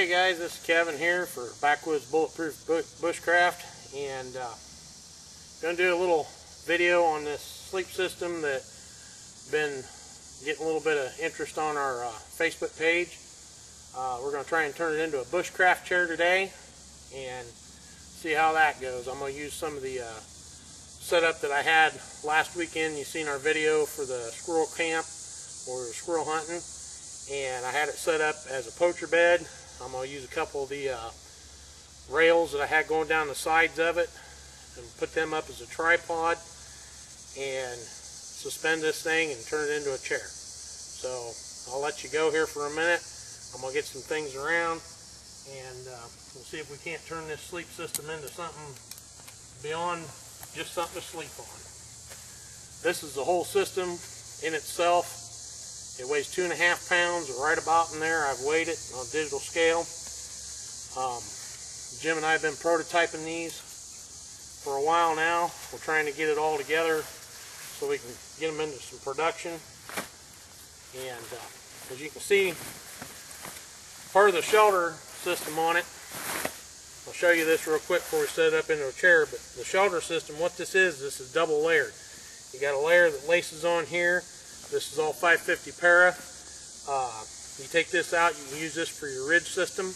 Hey guys, this is Kevin here for Backwoods Bulletproof Bushcraft, and going to do a little video on this sleep system that's been getting a little bit of interest on our Facebook page. We're going to try and turn it into a bushcraft chair today and see how that goes. I'm going to use some of the setup that I had last weekend. You've seen our video for the squirrel camp or squirrel hunting, and I had it set up as a poacher bed. I'm going to use a couple of the rails that I had going down the sides of it and put them up as a tripod and suspend this thing and turn it into a chair. So I'll let you go here for a minute. I'm going to get some things around, and we'll see if we can't turn this sleep system into something beyond just something to sleep on. This is the whole system in itself. It weighs 2.5 pounds, right about in there. I've weighed it on a digital scale. Jim and I have been prototyping these for a while now. We're trying to get it all together so we can get them into some production. And as you can see, part of the shelter system on it, I'll show you this real quick before we set it up into a chair, but the shelter system, what this is double layered. You got a layer that laces on here. This is all 550 para. You take this out, you can use this for your ridge system.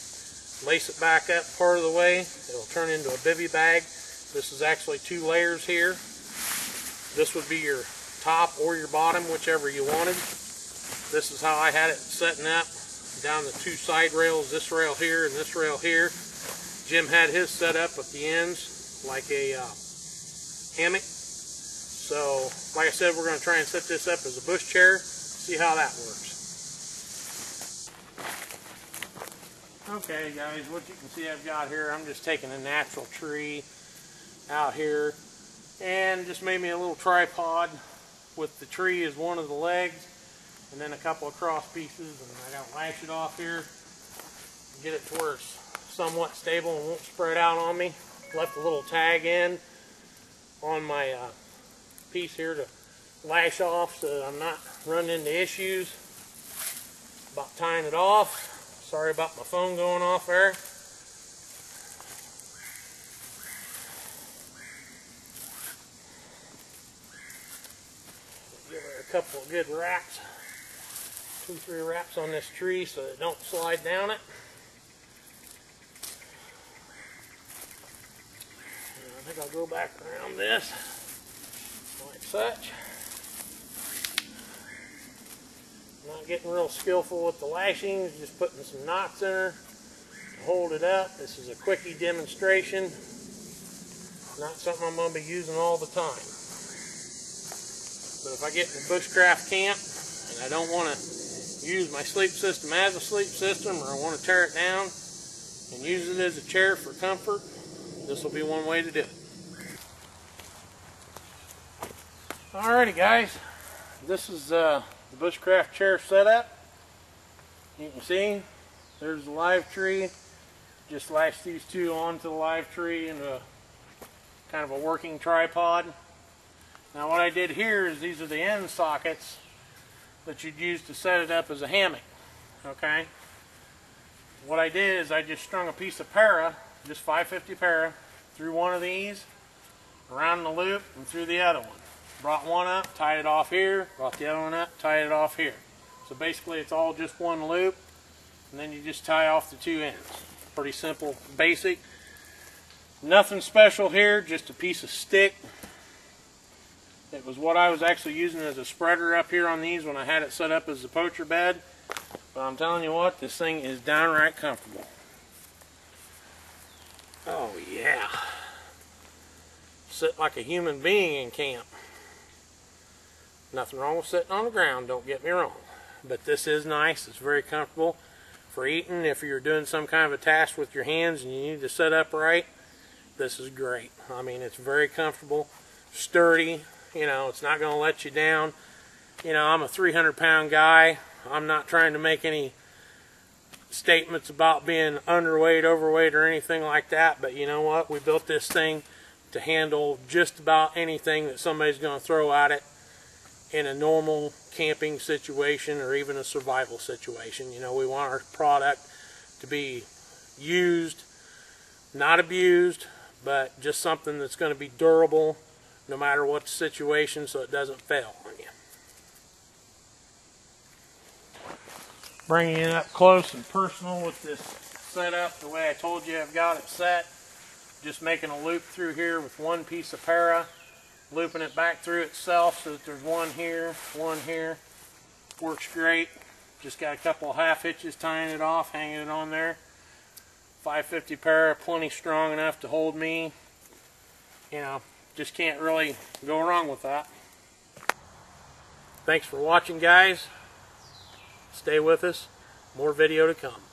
Lace it back up part of the way. It'll turn into a bivy bag. This is actually 2 layers here. This would be your top or your bottom, whichever you wanted. This is how I had it setting up. Down the 2 side rails, this rail here and this rail here. Jim had his set up at the ends like a hammock. So, like I said, we're going to try and set this up as a bush chair, see how that works. Okay guys, what you can see I've got here, I'm just taking a natural tree out here and just made me a little tripod with the tree as one of the legs and then a couple of cross pieces, and I got to lash it off here and get it to where it's somewhat stable and won't spread out on me. Left a little tag in on my piece here to lash off so that I'm not running into issues about tying it off. Sorry about my phone going off there. Give her a couple of good wraps, 2-3 wraps on this tree so that it don't slide down it. And I think I'll go back around this like such. Not getting real skillful with the lashings, just putting some knots in her to hold it up. This is a quickie demonstration, not something I'm going to be using all the time. But if I get in a bushcraft camp and I don't want to use my sleep system as a sleep system, or I want to tear it down and use it as a chair for comfort, this will be one way to do it. Alrighty guys, this is the bushcraft chair setup. You can see there's the live tree. Just lash these 2 onto the live tree into a kind of a working tripod. Now what I did here is these are the end sockets that you'd use to set it up as a hammock. Okay. What I did is I just strung a piece of para, just 550 para, through one of these, around the loop, and through the other one. Brought one up, tied it off here, brought the other one up, tied it off here. So basically it's all just one loop, and then you just tie off the 2 ends. Pretty simple, basic. Nothing special here, just a piece of stick. It was what I was actually using as a spreader up here on these when I had it set up as a poacher bed. But I'm telling you what, this thing is downright comfortable. Oh yeah. Sit like a human being in camp. Nothing wrong with sitting on the ground, don't get me wrong. But this is nice, it's very comfortable for eating. If you're doing some kind of a task with your hands and you need to sit upright, this is great. I mean, it's very comfortable, sturdy, you know, it's not going to let you down. You know, I'm a 300-pound guy. I'm not trying to make any statements about being underweight, overweight, or anything like that, but you know what? We built this thing to handle just about anything that somebody's going to throw at it in a normal camping situation or even a survival situation. You know, we want our product to be used, not abused, but just something that's going to be durable no matter what the situation, so it doesn't fail on you. Bringing it up close and personal with this setup the way I told you I've got it set. Just making a loop through here with one piece of para, looping it back through itself so that there's one here, works great. Just got a couple of half hitches tying it off, hanging it on there. 550 para, plenty strong enough to hold me. You know, just can't really go wrong with that. Thanks for watching, guys. Stay with us. More video to come.